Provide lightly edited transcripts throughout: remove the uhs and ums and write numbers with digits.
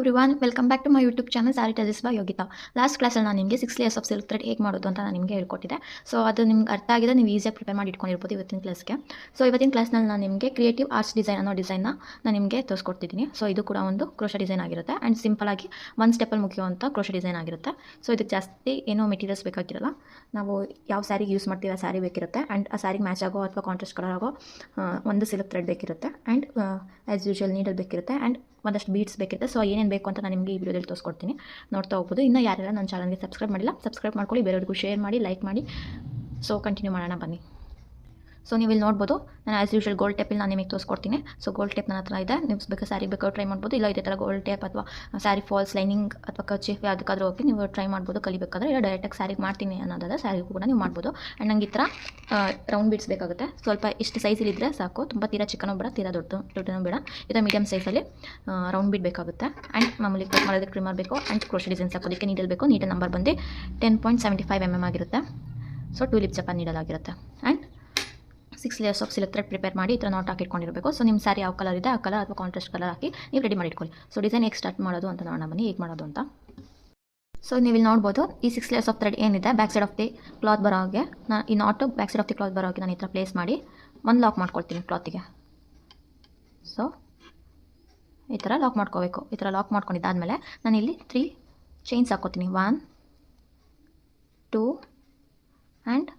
Everyone, welcome back to my YouTube channel sari tales by Yogita. Last ಕ್ಲಾಸಲ್ಲಿ ನಾನು ನಿಮಗೆ 6 layers of silk thread ಹೇಗೆ ಮಾಡೋದು ಅಂತ ನಾನು ನಿಮಗೆ ಹೇಳ್ಕೊಟ್ಟಿದ್ದೆ. ಸೊ ಅದು ನಿಮ್ಗೆ ಅರ್ಥ ಆಗಿದೆ, ನೀವು ಈಸಿಯಾಗಿ ಪ್ರಿಪೇರ್ ಮಾಡಿ ಇಟ್ಕೊಂಡಿರ್ಬೋದು ಇವತ್ತಿನ ಕ್ಲಾಸ್ಗೆ. ಸೊ ಇವತ್ತಿನ ಕ್ಲಾಸ್ನಲ್ಲಿ ನಾನು ನಿಮಗೆ ಕ್ರಿಯೇಟಿವ್ ಆರ್ಟ್ಸ್ ಡಿಸೈನ್ ಅನ್ನೋ ಡಿಸೈನ್ನ ನಾನು ನಿಮಗೆ ತೋರಿಸ್ಕೊಡ್ತಿದ್ದೀನಿ. ಸೊ ಇದು ಕೂಡ ಒಂದು ಕ್ರೋಶಾ ಡಿಸೈನ್ ಆಗಿರುತ್ತೆ ಆ್ಯಂಡ್ ಸಿಂಪಲಾಗಿ ಒಂದು ಸ್ಟೆಪ್ಪಲ್ಲಿ ಮುಗಿಯುವಂಥ ಕ್ರೋಶಾ ಡಿಸೈನ್ ಆಗಿರುತ್ತೆ. ಸೊ ಇದಕ್ಕೆ ಜಾಸ್ತಿ ಏನೋ ಮೆಟೀರಿಯಲ್ಸ್ ಬೇಕಾಗಿರಲ್ಲ. ನಾವು ಯಾವ ಸ್ಯಾರಿಗೆ ಯೂಸ್ ಮಾಡ್ತೀವಿ ಆ ಸ್ಯಾರಿ ಬೇಕಿರುತ್ತೆ ಆ್ಯಂಡ್ ಆ ಸ್ಯಾರಿಗೆ ಮ್ಯಾಚ್ ಆಗೋ ಅಥವಾ ಕಾಂಟ್ರಾಸ್ಟ್ ಕಲರ್ ಆಗೋ ಒಂದು ಸಿಲ್ಕ್ ಥ್ರೆಡ್ ಬೇಕಿರುತ್ತೆ ಆ್ಯಂಡ್ ಆ್ಯಸ್ ಯೂಶುವಲ್ ನೀಡಲ್ ಬೇಕಿರುತ್ತೆ ಆ್ಯಂಡ್ ಒಂದಷ್ಟು ಬೀಡ್ಸ್ ಬೇಕಿರುತ್ತೆ. ಸೊ ಏನೇನು ಬೇಕು ಅಂತ ನಾನು ನಿಮಗೆ ಈ ವಿಡಿಯೋದಲ್ಲಿ ತೋರಿಸ್ಕೊಡ್ತೀನಿ, ನೋಡ್ತಾ ಹೋಗ್ಬೋದು. ಇನ್ನು ಯಾರೆಲ್ಲ ನನ್ನ ಚಾನಲ್ಗೆ ಸಬ್ಸ್ಕ್ರೈಬ್ ಮಾಡಿಲ್ಲ, ಸಬ್ಸ್ಕ್ರೈಬ್ ಮಾಡ್ಕೊಳ್ಳಿ, ಬೇರೆಯವ್ರಿಗೂ ಶೇರ್ ಮಾಡಿ, ಲೈಕ್ ಮಾಡಿ. ಸೊ ಕಂಟಿನ್ಯೂ ಮಾಡೋಣ ಬನ್ನಿ. ಸೊ ನೀವು ಇಲ್ಲಿ ನೋಡ್ಬೋದು, ನಾನು ಆ್ಯಸ್ ಯೂಶುವಲ್ ಗೋಲ್ಡ್ ಟೇಪಲ್ಲಿ ನಾನು ನಿಮಗೆ ತೋರಿಸ್ಕೊಡ್ತೀನಿ. ಸೊ ಗೋಲ್ಡ್ ಟೇಪ್ ನನ್ನ ಹತ್ರ ಇದೆ, ನೀವು ಬೇಕಾದ್ರೆ ಸ್ಯಾರಿಗೆ ಬೇಕಾದ್ರೆ ಟ್ರೈ ಮಾಡ್ಬೋದು. ಇಲ್ಲ ಇದೇ ಥರ ಗೋಲ್ಡ್ ಟೇಪ್ ಅಥವಾ ಸ್ಯಾರಿ ಫಾಲ್ಸ್ ಲೈನಿಂಗ್ ಅಥವಾ ಕರ್ಚೀಫ್ ಯಾವುದಕ್ಕಾದ್ರೂ ಹೋಗಿ ನೀವು ಟ್ರೈ ಮಾಡ್ಬೋದು ಕಲಿಬೇಕಾದ್ರೆ. ಇಲ್ಲ ಡೈರೆಕ್ಟಾಗಿ ಸ್ಯಾರಿಗೆ ಮಾಡ್ತೀನಿ ಅನ್ನೋದಾದ್ರೆ ಸ್ಯಾರಿಗೂ ಕೂಡ ನೀವು ಮಾಡ್ಬೋದು. ಆ್ಯಂಡ್ ನಂಗೆ ಈ ಥರ ರೌಂಡ್ ಬೀಡ್ಸ್ ಬೇಕಾಗುತ್ತೆ. ಸ್ವಲ್ಪ ಇಷ್ಟು ಸೈಜಲ್ಲಿದ್ದರೆ ಸಾಕು, ತುಂಬ ತೀರಾ ಚಿಕ್ಕನೂ ಬೇಡ, ತೀರಾ ದೊಡ್ಡನೂ ಬೇಡ. ಇದು ಮೀಡಿಯಮ್ ಸೈಜಲ್ಲಿ ರೌಂಡ್ ಬೀಡ್ ಬೇಕಾಗುತ್ತೆ. ಆ್ಯಂಡ್ ಮಾಮೂಲಿ ಕಟ್ ಮಾಡೋದಕ್ಕೆ ಟ್ರಿಮ್ಮರ್ ಬೇಕು ಆ್ಯಂಡ್ ಕ್ರೋಶಾ ಡಿಸೈನ್ಸ್ ಹಾಕೋದಕ್ಕೆ ನೀಡಲ್ ಬೇಕು. ನೀಡಲ್ ನಂಬರ್ ಬಂದು 10.75 mm ಆಗಿರುತ್ತೆ. ಸೊ ಟೂಲಿಪ್ ಜಪಾನ್ ನೀಡಲ್ ಆಗಿರುತ್ತೆ. And 6 layers of silk thread prepare ಮಾಡಿ ಈ ಥರ ನಾಟ್ ಹಾಕಿಟ್ಕೊಂಡಿರಬೇಕು. ಸೊ ನಿಮ್ಮ ಸ್ಯಾರಿ ಯಾವ ಕಲರ್ ಇದೆ ಆ ಕಲರ್ ಅಥವಾ ಕಾಂಟ್ರಾಸ್ಟ್ ಕಲರ್ ಹಾಕಿ ನೀವು ರೆಡಿ ಮಾಡಿ ಇಟ್ಕೊಳ್ಳಿ. ಸೊ ಡಿಸೈನ್ ಹೇಗೆ ಸ್ಟಾರ್ಟ್ ಮಾಡೋದು ಅಂತ ನೋಡೋಣ ಬನ್ನಿ, ಹೇಗೆ ಮಾಡೋದು ಅಂತ. ಸೊ ನೀವು ಇಲ್ಲಿ ನೋಡ್ಬೋದು, ಈ 6 ಲೇಯರ್ಸ್ ಆಫ್ ಥ್ರೆಡ್ ಏನಿದೆ back side of the cloth ಬರೋ ಹಾಗೆ ನಾನು ಈ knot back side of the cloth ಬರೋ ಹಾಗೆ ನಾನು ಈ ಥರ ಪ್ಲೇಸ್ ಮಾಡಿ ಒಂದು ಲಾಕ್ ಮಾಡ್ಕೊಳ್ತೀನಿ ಕ್ಲಾತಿಗೆ. ಸೊ ಈ ಥರ ಲಾಕ್ ಮಾಡ್ಕೋಬೇಕು. ಈ ಥರ ಲಾಕ್ ಮಾಡ್ಕೊಂಡಿದ್ದಾದಮೇಲೆ ನಾನು ಇಲ್ಲಿ 3 ಚೈನ್ಸ್ ಹಾಕ್ಕೋತೀನಿ. 1 2 ಆ್ಯಂಡ್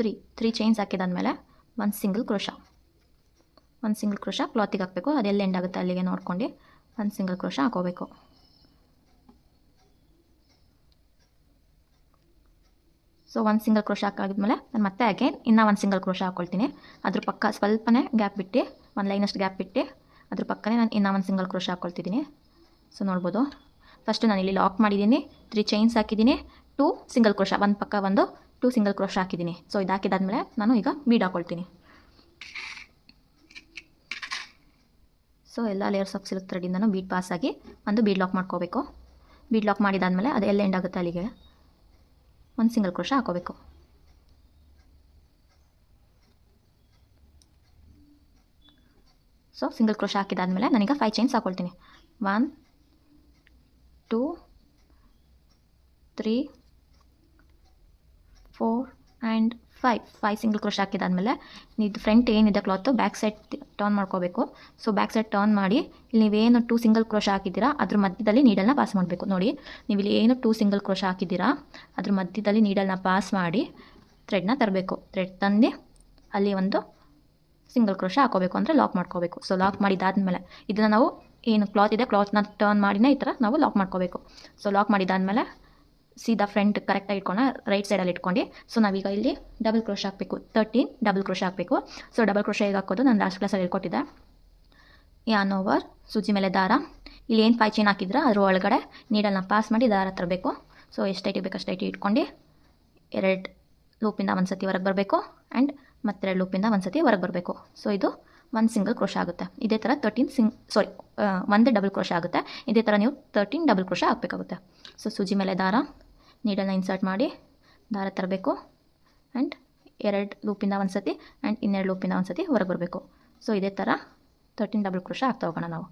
3 ಚೈನ್ಸ್ ಹಾಕಿದಾದ್ಮೇಲೆ ಒಂದು ಸಿಂಗಲ್ ಕ್ರೋಶಾ ಕ್ಲಾತಿಗೆ ಹಾಕಬೇಕು. ಅದೆಲ್ಲ ಎಂಡ್ ಆಗುತ್ತೆ ಅಲ್ಲಿಗೆ ನೋಡ್ಕೊಂಡು ಒಂದು ಸಿಂಗಲ್ ಕ್ರೋಶಾ ಹಾಕೋಬೇಕು. ಸೊ ಒಂದು ಸಿಂಗಲ್ ಕ್ರೋಶಾ ಹಾಕಿದ್ಮೇಲೆ ನಾನು ಮತ್ತೆ ಅಗೇನ್ ಇನ್ನೂ ಒಂದು ಸಿಂಗಲ್ ಕ್ರೋಶಾ ಹಾಕ್ಕೊಳ್ತೀನಿ. ಅದ್ರ ಪಕ್ಕ ಸ್ವಲ್ಪನೇ ಗ್ಯಾಪ್ ಬಿಟ್ಟು, ಒಂದು ಲೈನಷ್ಟು ಗ್ಯಾಪ್ ಬಿಟ್ಟು ಅದ್ರ ಪಕ್ಕನೇ ನಾನು ಇನ್ನೂ ಒಂದು ಸಿಂಗಲ್ ಕ್ರೋಶಾ ಹಾಕ್ಕೊಳ್ತಿದ್ದೀನಿ. ಸೊ ನೋಡ್ಬೋದು, ಫಸ್ಟು ನಾನು ಇಲ್ಲಿ ಲಾಕ್ ಮಾಡಿದ್ದೀನಿ, 3 ಚೈನ್ಸ್ ಹಾಕಿದ್ದೀನಿ, 2 ಸಿಂಗಲ್ ಕ್ರೋಶಾ, ಒಂದು ಪಕ್ಕ ಒಂದು 2 ಸಿಂಗಲ್ ಕ್ರೋಶಾ ಹಾಕಿದ್ದೀನಿ. ಸೊ ಇದು ಹಾಕಿದಾದ್ಮೇಲೆ ನಾನು ಈಗ ಬೀಡ್ ಹಾಕ್ಕೊಳ್ತೀನಿ. ಸೊ ಎಲ್ಲ ಲೇಯರ್ಸ್ ಆಫ್ ಸಿಲ್ಕ್ ಥ್ರೆಡಿಂದನೂ ಬೀಡ್ ಪಾಸಾಗಿ ಒಂದು ಬೀಡ್ ಲಾಕ್ ಮಾಡ್ಕೋಬೇಕು. ಬೀಡ್ ಲಾಕ್ ಮಾಡಿದಾದ್ಮೇಲೆ ಅದು ಎಲ್ಲ ಎಂಡ್ ಆಗುತ್ತೆ ಅಲ್ಲಿಗೆ ಒಂದು ಸಿಂಗಲ್ ಕ್ರೋಶಾ ಹಾಕೋಬೇಕು. ಸೊ ಸಿಂಗಲ್ ಕ್ರೋಶಾ ಹಾಕಿದಾದ್ಮೇಲೆ ನಾನೀಗ 5 ಚೈನ್ಸ್ ಹಾಕ್ಕೊಳ್ತೀನಿ. 1 2 3 4 ಆ್ಯಂಡ್ 5 ಸಿಂಗಲ್ ಕ್ರೋಶಾ ಹಾಕಿದಾದ್ಮೇಲೆ ಇದು ಫ್ರಂಟ್ ಏನಿದೆ ಕ್ಲಾತು ಬ್ಯಾಕ್ ಸೈಡ್ ಟರ್ನ್ ಮಾಡ್ಕೋಬೇಕು. ಸೊ ಬ್ಯಾಕ್ ಸೈಡ್ ಟರ್ನ್ ಮಾಡಿ ಇಲ್ಲಿ ನೀವೇನು 2 ಸಿಂಗಲ್ ಕ್ರೋಶಾ ಹಾಕಿದ್ದೀರಾ ಅದ್ರ ಮಧ್ಯದಲ್ಲಿ ನೀಡಲ್ನ ಪಾಸ್ ಮಾಡಬೇಕು. ನೋಡಿ, ನೀವು ಇಲ್ಲಿ ಏನು 2 ಸಿಂಗಲ್ ಕ್ರೋಶಾ ಹಾಕಿದ್ದೀರಾ ಅದ್ರ ಮಧ್ಯದಲ್ಲಿ ನೀಡಲ್ನ ಪಾಸ್ ಮಾಡಿ ಥ್ರೆಡ್ನ ತರಬೇಕು. ಥ್ರೆಡ್ ತಂದು ಅಲ್ಲಿ ಒಂದು ಸಿಂಗಲ್ ಕ್ರೋಶಾ ಹಾಕೋಬೇಕು, ಅಂದರೆ ಲಾಕ್ ಮಾಡ್ಕೋಬೇಕು. ಸೊ ಲಾಕ್ ಮಾಡಿದಾದ್ಮೇಲೆ ಇದನ್ನು ನಾವು ಏನು ಕ್ಲಾತ್ ಇದೆ ಕ್ಲಾತ್ನ ಟರ್ನ್ ಮಾಡಿನೇ ಈ ಥರ ನಾವು ಲಾಕ್ ಮಾಡ್ಕೋಬೇಕು. ಸೊ ಲಾಕ್ ಮಾಡಿದಾದ್ಮೇಲೆ ಸೀದಾ ಫ್ರಂಟ್ ಕರೆಕ್ಟಾಗಿ ಇಟ್ಕೊಂಡು ರೈಟ್ ಸೈಡಲ್ಲಿ ಇಟ್ಕೊಂಡು ಸೊ ನಾವೀಗ ಇಲ್ಲಿ ಡಬಲ್ ಕ್ರೋಶಾ ಹಾಕಬೇಕು. 13 ಡಬಲ್ ಕ್ರೋಶಾ ಹಾಕಬೇಕು. ಸೊ ಡಬಲ್ ಕ್ರೋಶಾ ಹೇಗೆ ಹಾಕೋದು ನಾನು ಲಾಸ್ಟ್ ಕ್ಲಾಸಲ್ಲಿ ಹೇಳ್ಕೊಟ್ಟಿದ್ದೆ. ಯಾನ್ ಓವರ್ ಸೂಜಿ ಮೇಲೆ ದಾರ, ಇಲ್ಲಿ ಏನು 5 ಚೈನ್ ಹಾಕಿದ್ರೆ ಅದ್ರ ಒಳಗಡೆ ನೀಡಲ್ನ ಪಾಸ್ ಮಾಡಿ ದಾರ ತರಬೇಕು. ಸೊ ಎಷ್ಟು ಐಟಿ ಬೇಕು ಅಷ್ಟು ಐಟಿ ಇಟ್ಕೊಂಡು 2 ಲೂಪಿಂದ ಒಂದು ಸತಿ ಹೊರಗೆ ಬರಬೇಕು ಆ್ಯಂಡ್ ಮತ್ತೆ 2 ಲೂಪಿಂದ ಒಂದು ಸತಿ ಹೊರಗೆ ಬರಬೇಕು. ಸೊ ಇದು ಒಂದು ಸಿಂಗಲ್ ಕ್ರೋಶಾ ಆಗುತ್ತೆ. ಇದೇ ಥರ 1 ಡಬಲ್ ಕ್ರೋಶಾ ಆಗುತ್ತೆ. ಇದೇ ಥರ ನೀವು 13 ಡಬಲ್ ಕ್ರೋಶಾ ಹಾಕಬೇಕಾಗುತ್ತೆ. ಸೊ ಸೂಜಿ ಮೇಲೆ ದಾರ, ನೀಡಲ್ನ ಇನ್ಸರ್ಟ್ ಮಾಡಿ ದಾರ ತರಬೇಕು ಆ್ಯಂಡ್ 2 ಲೂಪಿಂದ ಒಂದು ಸತಿ ಆ್ಯಂಡ್ 2 ಲೂಪಿಂದ ಒಂದು ಸತಿ ಹೊರಗೆ ಬರಬೇಕು. ಸೊ ಇದೇ ಥರ 13 ಡಬಲ್ ಕ್ರೋಶಾ ಹಾಕ್ತಾ ಹೋಗೋಣ ನಾವು.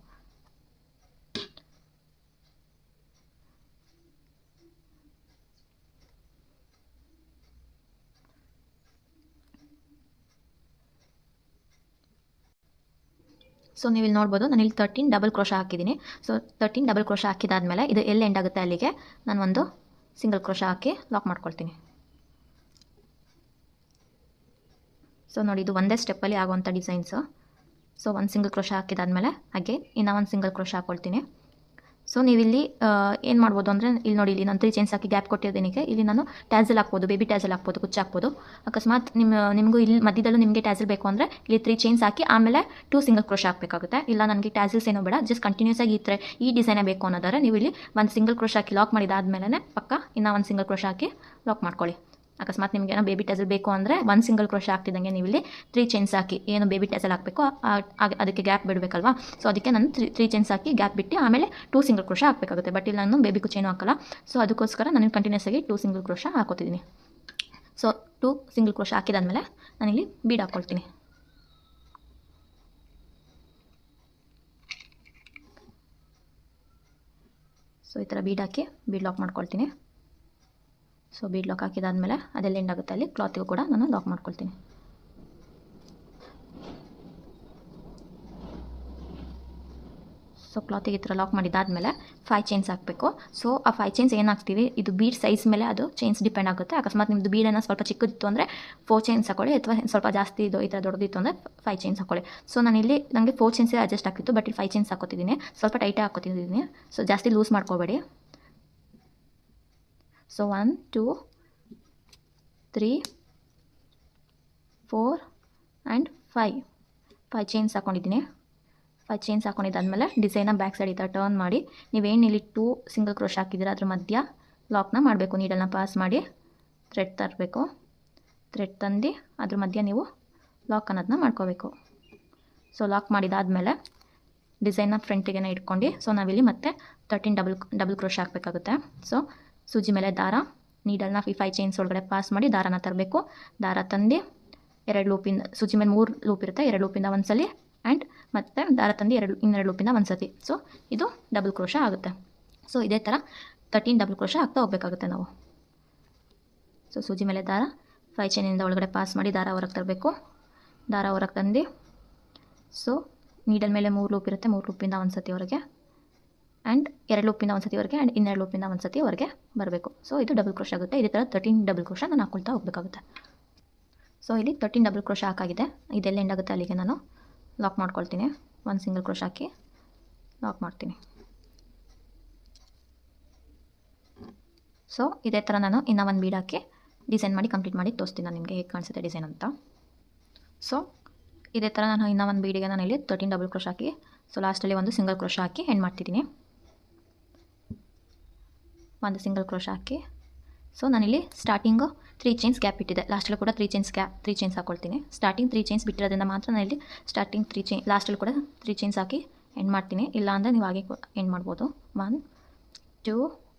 ಸೊ ನೀವು ಇಲ್ಲಿ ನೋಡ್ಬೋದು, ನಾನು ಇಲ್ಲಿ 13 ಡಬಲ್ ಕ್ರೋಶಾ ಹಾಕಿದ್ದೀನಿ. ಸೊ 13 ಡಬಲ್ ಕ್ರೋಶಾ ಹಾಕಿದಾದ್ಮೇಲೆ ಇದು ಎಲ್ಲಿ ಎಂಡ್ ಆಗುತ್ತೆ ಅಲ್ಲಿಗೆ ನಾನು ಒಂದು ಸಿಂಗಲ್ ಕ್ರೋಶಾ ಹಾಕಿ ಲಾಕ್ ಮಾಡ್ಕೊಳ್ತೀನಿ. ಸೊ ನೋಡಿ, ಇದು ಒಂದೇ ಸ್ಟೆಪ್ಪಲ್ಲಿ ಆಗುವಂಥ ಡಿಸೈನ್ಸು. ಸೊ ಒಂದು ಸಿಂಗಲ್ ಕ್ರೋಶಾ ಹಾಕಿದಾದ್ಮೇಲೆ ಹಾಗೆ ಇನ್ನೂ ಒಂದು ಸಿಂಗಲ್ ಕ್ರೋಶಾ ಹಾಕ್ಕೊಳ್ತೀನಿ. ಸೊ ನೀವಿಲ್ಲಿ ಏನು ಮಾಡ್ಬೋದು ಅಂದರೆ ಇಲ್ಲಿ ನೋಡಿ, ಇಲ್ಲಿ ನಾನು 3 ಚೈನ್ಸ್ ಹಾಕಿ ಗ್ಯಾಪ್ ಕೊಟ್ಟಿರೋದೇನಿಗೆ ಇಲ್ಲಿ ನಾನು ಟ್ಯಾಸಲ್ ಹಾಕ್ಬೋದು, ಬೇಬಿ ಟ್ಯಾಸಲ್ ಹಾಕ್ಬೋದು, ಕುಚ್ಚು ಹಾಕ್ಬೋದು. ಅಕಸ್ಮಾತ್ ನಿಮಗೂ ಇಲ್ಲಿ ಮಧ್ಯದಲ್ಲೂ ನಿಮಗೆ ಟ್ಯಾಸಲ್ ಬೇಕು ಅಂದರೆ ಇಲ್ಲಿ 3 ಚೈನ್ಸ್ ಹಾಕಿ ಆಮೇಲೆ 2 ಸಿಂಗಲ್ ಕ್ರೋಶಾ ಹಾಕಬೇಕಾಗುತ್ತೆ. ಇಲ್ಲ ನನಗೆ ಟ್ಯಾಸಲ್ಸ್ ಏನೋ ಬೇಡ, ಜಸ್ಟ್ ಕಂಟಿನ್ಯೂಸ್ ಆಗಿ ಈ ಡಿಸೈನೇ ಬೇಕು ಅನ್ನೋದಾದ್ರೆ ನೀವು ಇಲ್ಲಿ ಒಂದು ಸಿಂಗಲ್ ಕ್ರೋಶಾ ಹಾಕಿ ಲಾಕ್ ಮಾಡಿದಾದ್ಮೇಲೆ ಪಕ್ಕ ಇನ್ನೂ ಒಂದು ಸಿಂಗಲ್ ಕ್ರೋಶಾ ಹಾಕಿ ಲಾಕ್ ಮಾಡ್ಕೊಳ್ಳಿ. ಅಕಸ್ಮಾತ್ ನಿಮಗೆ ಏನೋ ಬೇಬಿ ಟ್ಯಾಸಲ್ ಬೇಕು ಅಂದರೆ ಒಂದು ಸಿಂಗಲ್ ಕ್ರೋಶಾ ಹಾಕ್ತಿದ್ದಂಗೆ ನೀವು ಇಲ್ಲಿ 3 ಚೈನ್ಸ್ ಹಾಕಿ ಏನು ಬೇಬಿ ಟ್ಯಾಸಲ್ ಹಾಕಬೇಕು ಅದಕ್ಕೆ ಗ್ಯಾಪ್ ಬಿಡಬೇಕಲ್ವಾ. ಸೊ ಅದಕ್ಕೆ ನಾನು 3 ಚೈನ್ಸ್ ಹಾಕಿ ಗ್ಯಾಪ್ ಬಿಟ್ಟು ಆಮೇಲೆ 2 ಸಿಂಗಲ್ ಕ್ರೋಶಾ ಹಾಕಬೇಕಾಗುತ್ತೆ. ಬಟ್ ಇಲ್ಲಿ ನಾನು ಬೇಬಿ ಕುಚ್ಚೇನು ಹಾಕಲ್ಲ. ಸೊ ಅದಕ್ಕೋಸ್ಕರ ನಾನು ಕಂಟಿನ್ಯೂಸ್ ಆಗಿ 2 ಸಿಂಗಲ್ ಕ್ರೋಶಾ ಹಾಕೋತಿದ್ದೀನಿ. ಸೊ 2 ಸಿಂಗಲ್ ಕ್ರೋಶಾ ಹಾಕಿದಾದ್ಮೇಲೆ ನಾನಿಲ್ಲಿ ಬೀಡ್ ಹಾಕ್ಕೊಳ್ತೀನಿ. ಸೊ ಈ ಥರ ಬೀಡ್ ಹಾಕಿ ಬೀಡ್ ಲಾಕ್ ಮಾಡ್ಕೊಳ್ತೀನಿ. ಸೊ ಬೀಡ್ ಲಾಕ್ ಹಾಕಿದಾದ್ಮೇಲೆ ಅದೆಲ್ಲ ಎಂಡ್ ಆಗುತ್ತೆ ಅಲ್ಲಿ ಕ್ಲಾತಿಗೂ ಕೂಡ ನಾನು ಲಾಕ್ ಮಾಡ್ಕೊಳ್ತೀನಿ. ಸೊ ಕ್ಲಾತಿಗೆ ಈ ಥರ ಲಾಕ್ ಮಾಡಿದ್ದಾದಮೇಲೆ 5 ಚೈನ್ಸ್ ಹಾಕಬೇಕು. ಸೊ ಆ 5 ಚೈನ್ಸ್ ಏನು ಹಾಕ್ತೀವಿ ಇದು ಬೀಡ್ ಸೈಜ್ ಮೇಲೆ ಅದು ಚೈನ್ಸ್ ಡಿಪೆಂಡ್ ಆಗುತ್ತೆ. ಅಕಸ್ಮಾತ್ ನಿಮ್ಮದು ಬೀಡನ್ನು ಸ್ವಲ್ಪ ಚಿಕ್ಕದಿತ್ತು ಅಂದರೆ 4 ಚೈನ್ಸ್ ಹಾಕೊಳ್ಳಿ, ಅಥವಾ ಸ್ವಲ್ಪ ಜಾಸ್ತಿ ಇದು ಈ ಥರ ದೊಡ್ಡದಿತ್ತು ಅಂದರೆ 5 ಚೈನ್ಸ್ ಹಾಕೊಳ್ಳಿ. ಸೊ ನಾನಿಲ್ಲಿ ನನಗೆ 4 ಚೈನ್ಸೇ ಅಡ್ಜಸ್ಟ್ ಆಗ್ತಿತ್ತು, ಬಟ್ ಇಲ್ಲಿ 5 ಚೈನ್ಸ್ ಹಾಕೋತಿದ್ದೀನಿ. ಸ್ವಲ್ಪ ಟೈಟೇ ಹಾಕೋತಿದ್ದೀನಿ, ಸೊ ಜಾಸ್ತಿ ಲೂಸ್ ಮಾಡ್ಕೋಬೇಡಿ. ಸೊ 1 2 3 4 ಆ್ಯಂಡ್ 5 ಚೈನ್ಸ್ ಹಾಕ್ಕೊಂಡಿದ್ದೀನಿ. 5 ಚೈನ್ಸ್ ಹಾಕೊಂಡಿದ್ದಾದಮೇಲೆ ಡಿಸೈನ ಬ್ಯಾಕ್ ಸೈಡ್ ಈ ಥರ ಟರ್ನ್ ಮಾಡಿ ನೀವೇನು ಇಲ್ಲಿ 2 ಸಿಂಗಲ್ ಕ್ರೋಶ್ ಹಾಕಿದ್ದೀರ ಅದ್ರ ಮಧ್ಯ ಲಾಕ್ನ ಮಾಡಬೇಕು. ನೀಡಲ್ನ ಪಾಸ್ ಮಾಡಿ ಥ್ರೆಡ್ ತರಬೇಕು. ಥ್ರೆಡ್ ತಂದು ಅದ್ರ ಮಧ್ಯ ನೀವು ಲಾಕ್ ಅನ್ನೋದನ್ನ ಮಾಡ್ಕೋಬೇಕು. ಸೊ ಲಾಕ್ ಮಾಡಿದಾದಮೇಲೆ ಡಿಸೈನ್ನ ಫ್ರಂಟಿಗೆ ಇಟ್ಕೊಂಡು ಸೊ ನಾವಿಲ್ಲಿ ಮತ್ತೆ 13 ಡಬಲ್ ಕ್ರೋಶ್ ಹಾಕಬೇಕಾಗುತ್ತೆ. ಸೊ ಸೂಜಿ ಮೇಲೆ ದಾರ, ನೀಡಲ್ನ 5 ಚೈನ್ಸ್ ಒಳಗಡೆ ಪಾಸ್ ಮಾಡಿ ದಾರನ ತರಬೇಕು. ದಾರ ತಂದು 2 ಲೂಪಿಂದ, ಸೂಜಿ ಮೇಲೆ 3 ಲೂಪ್ ಇರುತ್ತೆ, 2 ಲೂಪಿಂದ ಒಂದ್ಸಲಿ ಆ್ಯಂಡ್ ಮತ್ತು ದಾರ ತಂದು 2 ಲೂಪಿಂದ ಒಂದ್ಸತಿ. ಸೊ ಇದು ಡಬಲ್ ಕ್ರೋಶ ಆಗುತ್ತೆ. ಸೊ ಇದೇ ಥರ 13 ಡಬಲ್ ಕ್ರೋಶ ಆಗ್ತಾ ಹೋಗಬೇಕಾಗುತ್ತೆ ನಾವು. ಸೊ ಸೂಜಿ ಮೇಲೆ ದಾರ 5 ಚೈನಿಂದ ಒಳಗಡೆ ಪಾಸ್ ಮಾಡಿ ದಾರ ಹೊರಗೆ ತರಬೇಕು. ದಾರ ಹೊರಗೆ ತಂದು ಸೊ ನೀಡಲ್ ಮೇಲೆ 3 ಲೂಪ್ ಇರುತ್ತೆ, 3 ಲೂಪಿಂದ ಒಂದ್ಸತಿ ಹೊರಗೆ ಆ್ಯಂಡ್ 2 ಲೂಪಿಂದ ಒಂದ್ಸತಿ ಹೊರಗೆ ಆ್ಯಂಡ್ 2 ಲೂಪಿಂದ ಒಂದ್ಸತಿ ಹೊರಗೆ ಬರಬೇಕು. ಸೊ ಇದು ಡಬಲ್ ಕ್ರೋಶ ಆಗುತ್ತೆ. ಇದೇ ಥರ 13 ಡಬಲ್ ಕ್ರೋಶ ನಾನು ಹಾಕ್ಕೊಳ್ತಾ ಹೋಗಬೇಕಾಗುತ್ತೆ. ಸೊ ಇಲ್ಲಿ 13 ಡಬಲ್ ಕ್ರೋಶ ಹಾಕಾಗಿದೆ. ಇದೆಲ್ಲ ಎಂಡ್ ಆಗುತ್ತೆ ಅಲ್ಲಿಗೆ ನಾನು ಲಾಕ್ ಮಾಡ್ಕೊಳ್ತೀನಿ. 1 ಸಿಂಗಲ್ ಕ್ರೋಶ್ ಹಾಕಿ ಲಾಕ್ ಮಾಡ್ತೀನಿ. ಸೊ ಇದೇ ಥರ ನಾನು ಇನ್ನೂ 1 ಬೀಡ್ ಹಾಕಿ ಡಿಸೈನ್ ಮಾಡಿ ಕಂಪ್ಲೀಟ್ ಮಾಡಿ ತೋರಿಸ್ತೀನಿ ನಾನು ನಿಮಗೆ ಹೇಗೆ ಕಾಣಿಸುತ್ತೆ ಡಿಸೈನ್ ಅಂತ. ಸೊ ಇದೇ ಥರ ನಾನು ಇನ್ನೂ 1 ಬೀಡಿಗೆ ನಾನು ಇಲ್ಲಿ 13 ಡಬಲ್ ಕ್ರೋಶ್ ಹಾಕಿ ಸೊ ಲಾಸ್ಟಲ್ಲಿ 1 ಸಿಂಗಲ್ ಕ್ರೋಶ್ ಹಾಕಿ ಎಂಡ್ ಮಾಡ್ತಿದ್ದೀನಿ. 1 ಸಿಂಗಲ್ ಕ್ರೋಶ್ ಹಾಕಿ ಸೊ ನಾನಿಲ್ಲಿ ಸ್ಟಾರ್ಟಿಂಗು 3 ಚೈನ್ಸ್ ಗ್ಯಾಪ್ ಇಟ್ಟಿದೆ, ಲಾಸ್ಟಲ್ಲಿ ಕೂಡ 3 ಚೈನ್ಸ್ ಹಾಕ್ಕೊಳ್ತೀನಿ. ಸ್ಟಾರ್ಟಿಂಗ್ 3 ಚೈನ್ಸ್ ಬಿಟ್ಟಿರೋದ್ರಿಂದ ಮಾತ್ರ ನಾನು ಇಲ್ಲಿ ಸ್ಟಾರ್ಟಿಂಗ್ 3 ಚೈನ್ ಲಾಸ್ಟಲ್ಲಿ ಕೂಡ 3 ಚೈನ್ಸ್ ಹಾಕಿ ಎಂಡ್ ಮಾಡ್ತೀನಿ. ಇಲ್ಲ ಅಂದರೆ ನೀವು ಹಾಗೆ ಎಂಡ್ ಮಾಡ್ಬೋದು. 1 2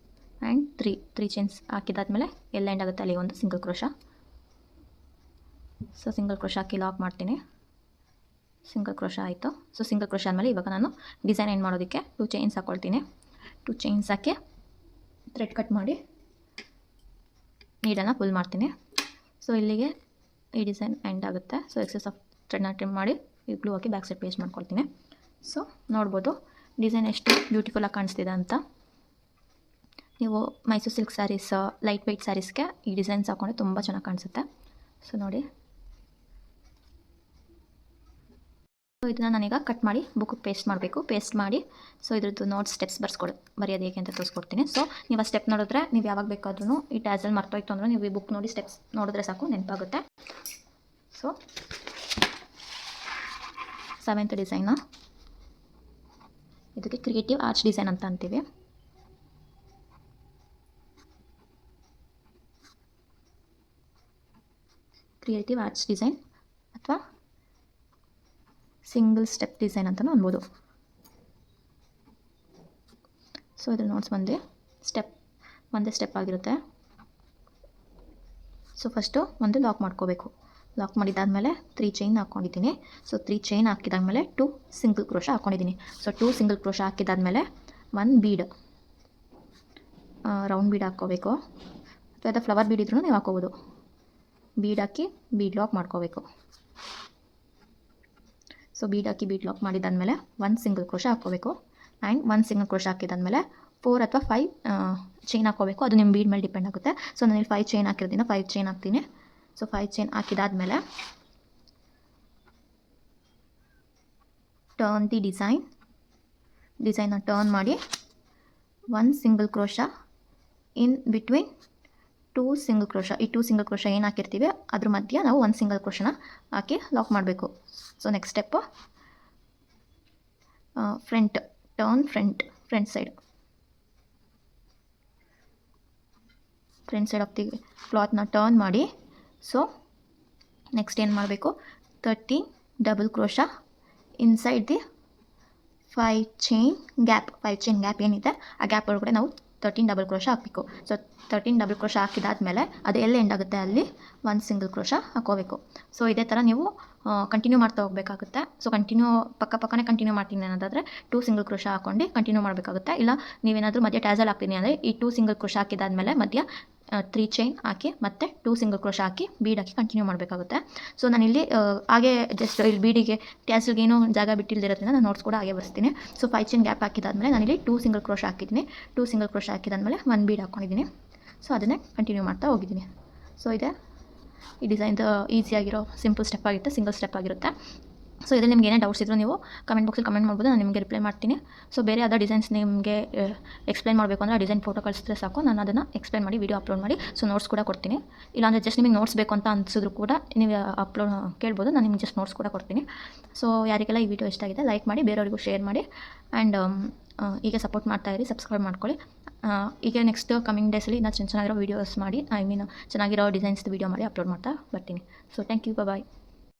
ಆ್ಯಂಡ್ 3 ಚೈನ್ಸ್ ಹಾಕಿದಾದ್ಮೇಲೆ ಎಲ್ಲ ಎಂಡ್ ಆಗುತ್ತೆ ಅಲ್ಲಿ 1 single crochet. So single crochet ಹಾಕಿ ಲಾಕ್ ಮಾಡ್ತೀನಿ. ಸಿಂಗಲ್ ಕ್ರೋಶ ಆಯಿತು. ಸೊ ಸಿಂಗಲ್ ಕ್ರೋಶ ಆದಮೇಲೆ ಇವಾಗ ನಾನು ಡಿಸೈನ್ ಎಂಡ್ ಮಾಡೋದಕ್ಕೆ 2 ಚೈನ್ಸ್ ಹಾಕ್ಕೊಳ್ತೀನಿ. 2 ಚೈನ್ಸ್ ಹಾಕಿ ಥ್ರೆಡ್ ಕಟ್ ಮಾಡಿ ನೀಡನ್ನು ಫುಲ್ ಮಾಡ್ತೀನಿ. ಸೊ ಇಲ್ಲಿಗೆ ಈ ಡಿಸೈನ್ ಎಂಡ್ ಆಗುತ್ತೆ. ಸೊ ಎಕ್ಸೆಸ್ ಆಫ್ ಥ್ರೆಡ್ನ ಟ್ರಿಮ್ ಮಾಡಿ ಈ ಗ್ಲೂ ಹಾಕಿ ಬ್ಯಾಕ್ ಸೈಡ್ ಪೇಸ್ಟ್ ಮಾಡ್ಕೊಳ್ತೀನಿ. ಸೊ ನೋಡ್ಬೋದು ಡಿಸೈನ್ ಎಷ್ಟು ಬ್ಯೂಟಿಫುಲ್ಲಾಗಿ ಕಾಣಿಸ್ತಿದೆ ಅಂತ. ನೀವು Mysore silk sarees, light weight ಸ್ಯಾರೀಸ್ಗೆ ಈ ಡಿಸೈನ್ಸ್ ಹಾಕೊಂಡ್ರೆ ತುಂಬ ಚೆನ್ನಾಗಿ ಕಾಣಿಸುತ್ತೆ. ಸೊ ನೋಡಿ, ಸೊ ಇದನ್ನು ನಾನೀಗ ಕಟ್ ಮಾಡಿ ಬುಕ್ಕಿಗೆ ಪೇಸ್ಟ್ ಮಾಡಬೇಕು. ಪೇಸ್ಟ್ ಮಾಡಿ ಸೊ ಇದ್ರದ್ದು ನೋಟ್ಸ್ ಸ್ಟೆಪ್ಸ್ ಬರೆಯೋದು ಹೇಗೆ ಅಂತ ತೋರಿಸ್ಕೊಡ್ತೀನಿ. ಸೊ ನೀವು ಆ ಸ್ಟೆಪ್ ನೋಡಿದ್ರೆ ನೀವು ಯಾವಾಗ ಬೇಕಾದ್ರೂ ಈ ಟ್ಯಾಸಲ್ ಮರ್ತೋಯ್ತು ಅಂದರೆ ನೀವು ಈ ಬುಕ್ ನೋಡಿ ಸ್ಟೆಪ್ಸ್ ನೋಡಿದ್ರೆ ಸಾಕು ನೆನಪಾಗುತ್ತೆ. ಸೊ 7th ಡಿಸೈನು, ಇದಕ್ಕೆ ಕ್ರಿಯೇಟಿವ್ ಆರ್ಚ್ ಡಿಸೈನ್ ಅಂತ ಅಂತೀವಿ. ಕ್ರಿಯೇಟಿವ್ ಆರ್ಚ್ ಡಿಸೈನ್ ಅಥವಾ ಸಿಂಗಲ್ ಸ್ಟೆಪ್ ಡಿಸೈನ್ ಅಂತಲೂ ಅನ್ಬೋದು. ಸೊ ಇದ್ರ ನೋಟ್ಸ್ ಒಂದೇ ಸ್ಟೆಪ್ ಆಗಿರುತ್ತೆ. ಸೊ ಫಸ್ಟು ಒಂದು ಲಾಕ್ ಮಾಡ್ಕೋಬೇಕು. ಲಾಕ್ ಮಾಡಿದ್ದಾದಮೇಲೆ 3 ಚೈನ್ ಹಾಕ್ಕೊಂಡಿದ್ದೀನಿ. ಸೊ 3 ಚೈನ್ ಹಾಕಿದಾದ್ಮೇಲೆ 2 ಸಿಂಗಲ್ ಕ್ರೋಶ ಹಾಕ್ಕೊಂಡಿದ್ದೀನಿ. ಸೊ 2 ಸಿಂಗಲ್ ಕ್ರೋಶ ಹಾಕಿದಾದ್ಮೇಲೆ 1 ಬೀಡ್ ರೌಂಡ್ ಬೀಡ್ ಹಾಕ್ಕೋಬೇಕು, ಅಥವಾ ಫ್ಲವರ್ ಬೀಡ್ ಇದ್ರೂ ನೀವು ಹಾಕ್ಕೋಬೋದು. ಬೀಡ್ ಹಾಕಿ ಬೀಡ್ ಲಾಕ್ ಮಾಡ್ಕೋಬೇಕು. ಸೊ ಬೀಡ್ ಹಾಕಿ ಬೀಡ್ ಲಾಕ್ ಮಾಡಿದಾದ್ಮೇಲೆ 1 ಸಿಂಗಲ್ ಕ್ರೋಶ ಹಾಕ್ಕೋಬೇಕು. ಆ್ಯಂಡ್ 1 ಸಿಂಗಲ್ ಕ್ರೋಶ ಹಾಕಿದಾದ್ಮೇಲೆ 4 ಅಥವಾ 5 ಚೈನ್ ಹಾಕ್ಕೋಬೇಕು. ಅದು ನಿಮ್ಮ ಬೀಡ್ ಮೇಲೆ ಡಿಪೆಂಡ್ ಆಗುತ್ತೆ. ಸೊ ನಾನಿಲ್ಲಿ 5 ಚೈನ್ ಹಾಕಿರೋದ್ರಿಂದ 5 ಚೈನ್ ಹಾಕ್ತೀನಿ. ಸೊ 5 ಚೈನ್ ಹಾಕಿದಾದ್ಮೇಲೆ ಟರ್ನ್ ದಿ ಡಿಸೈನ್ನ ಟರ್ನ್ ಮಾಡಿ 1 single crochet in between 2 single crochet. ಈ 2 ಸಿಂಗಲ್ ಕ್ರೋಶ ಏನು ಹಾಕಿರ್ತೀವಿ ಅದ್ರ ಮಧ್ಯೆ ನಾವು 1 ಸಿಂಗಲ್ ಕ್ರೋಶನ ಹಾಕಿ ಲಾಕ್ ಮಾಡಬೇಕು. So next step front side of the ಕ್ಲಾತ್ನ ಟರ್ನ್ ಮಾಡಿ. ಸೊ ನೆಕ್ಸ್ಟ್ ಏನು ಮಾಡಬೇಕು, 13 double crochet inside the 5 chain gap ಏನಿದೆ ಆ ಗ್ಯಾಪ್ ಒಳಗಡೆ ನಾವು 13 ಡಬಲ್ ಕ್ರೋಶ ಹಾಕಬೇಕು. ಸೊ 13 ಡಬಲ್ ಕ್ರೋಶ ಹಾಕಿದಾದ್ಮೇಲೆ ಅದು ಎಲ್ಲಿ ಎಂಡ್ ಆಗುತ್ತೆ ಅಲ್ಲಿ 1 ಸಿಂಗಲ್ ಕ್ರೋಶ ಹಾಕೋಬೇಕು. ಸೊ ಇದೇ ಥರ ನೀವು ಕಂಟಿನ್ಯೂ ಮಾಡ್ತಾ ಹೋಗಬೇಕಾಗುತ್ತೆ. ಸೊ ಪಕ್ಕನೇ ಕಂಟಿನ್ಯೂ ಮಾಡ್ತೀನಿ ಅನ್ನೋದಾದರೆ 2 ಸಿಂಗಲ್ ಕ್ರೋಶ ಹಾಕ್ಕೊಂಡು ಕಂಟಿನ್ಯೂ ಮಾಡಬೇಕಾಗುತ್ತೆ. ಇಲ್ಲ ನೀವೇನಾದರೂ ಮಧ್ಯ ಟ್ಯಾಸಲ್ ಹಾಕ್ತೀನಿ ಅಂದರೆ ಈ 2 ಸಿಂಗಲ್ ಕ್ರೋಶ ಹಾಕಿದಾದ್ಮೇಲೆ ಮಧ್ಯ 3 ಚೈನ್ ಹಾಕಿ ಮತ್ತೆ 2 ಸಿಂಗಲ್ ಕ್ರೋಶ ಹಾಕಿ ಬೀಡ್ ಹಾಕಿ ಕಂಟಿನ್ಯೂ ಮಾಡಬೇಕಾಗುತ್ತೆ. ಸೊ ನಾನಿಲ್ಲಿ ಹಾಗೆ ಜಸ್ಟ್ ಇಲ್ಲಿ ಬೀಡಿಗೆ ಟ್ಯಾಸಲ್ಗೆ ಏನೂ ಜಾಗ ಬಿಟ್ಟಿಲ್ದಿರೋದ್ರಿಂದ ನಾನು ನೋಟ್ಸ್ ಕೂಡ ಹಾಗೆ ಬರ್ಸ್ತೀನಿ. ಸೊ 5 ಚೈನ್ ಗ್ಯಾಪ್ ಹಾಕಿದಾದ್ಮೇಲೆ ನಾನಿಲ್ಲಿ 2 ಸಿಂಗಲ್ ಕ್ರೋಶ ಹಾಕಿದ್ದೀನಿ. 2 ಸಿಂಗಲ್ ಕ್ರೋಶ ಹಾಕಿದಾದ್ಮೇಲೆ 1 ಬೀಡ್ ಹಾಕ್ಕೊಂಡಿದ್ದೀನಿ. ಸೊ ಅದನ್ನೇ ಕಂಟಿನ್ಯೂ ಮಾಡ್ತಾ ಹೋಗಿದ್ದೀನಿ. ಸೊ ಇದೆ ಈ ಡಿಸೈನ್ದು ಈಸಿಯಾಗಿರೋ ಸಿಂಪಲ್ ಸ್ಟೆಪ್ ಆಗಿರುತ್ತೆ, ಸಿಂಗಲ್ ಸ್ಟೆಪ್ ಆಗಿರುತ್ತೆ. ಸೊ ಇದರಲ್ಲಿ ನಿಮ್ಗೆ ಏನೇ ಡೌಟ್ಸ್ ಇದ್ದರೂ ನೀವು ಕಮೆಂಟ್ ಬಾಕ್ಸಲ್ಲಿ ಕಮೆಂಟ್ ಮಾಡ್ಬೋದು, ನಾನು ನಿಮಗೆ ರಿಪ್ಲೈ ಮಾಡ್ತೀನಿ. ಸೊ ಬೇರೆ ಯಾವುದೋ ಡಿಸೈನ್ಸ್ ನಿಮಗೆ ಎಕ್ಸ್ಪ್ಲೈನ್ ಮಾಡಬೇಕು ಅಂದರೆ ಆ ಡಿಸೈನ್ ಫೋಟೋ ಕಳಿಸಿದ್ರೆ ಸಾಕು, ನಾನು ಅದನ್ನು ಎಕ್ಸ್ಪ್ಲೈನ್ ಮಾಡಿ ವಿಡಿಯೋ ಅಪ್ಲೋಡ್ ಮಾಡಿ ಸೊ ನೋಟ್ಸ್ ಕೂಡ ಕೊಡ್ತೀನಿ. ಇಲ್ಲಾಂದರೆ ಜಸ್ಟ್ ನಿಮಗೆ ನೋಟ್ಸ್ ಬೇಕು ಅಂತ ಅನಿಸಿದ್ರು ಕೂಡ ನೀವು ಕೇಳ್ಬೋದು, ನಾನು ನಿಮಗೆ ಜಸ್ಟ್ ನೋಟ್ಸ್ ಕೂಡ ಕೊಡ್ತೀನಿ. ಸೊ ಯಾರಿಗೆಲ್ಲ ಈ ವಿಡಿಯೋ ಇಷ್ಟ ಆಗಿದೆ ಲೈಕ್ ಮಾಡಿ, ಬೇರೆಯವರಿಗೂ ಶೇರ್ ಮಾಡಿ ಆ್ಯಂಡ್ ಹೀಗೆ ಸಪೋರ್ಟ್ ಮಾಡ್ತಾಯಿರಿ, ಸಬ್ಸ್ಕ್ರೈಬ್ ಮಾಡ್ಕೊಳ್ಳಿ. ಈಗ ನೆಕ್ಸ್ಟ್ ಕಮಿಂಗ್ ಡೇಸಲ್ಲಿ ನಾನು ಚೆನ್ನಾಗಿರೋ ವೀಡಿಯೋಸ್ ಮಾಡಿ ಚೆನ್ನಾಗಿರೋ ಡಿಸೈನ್ಸ್ದು ವೀಡಿಯೋ ಮಾಡಿ ಅಪ್ಲೋಡ್ ಮಾಡ್ತಾ ಬರ್ತೀನಿ. So thank you, bye.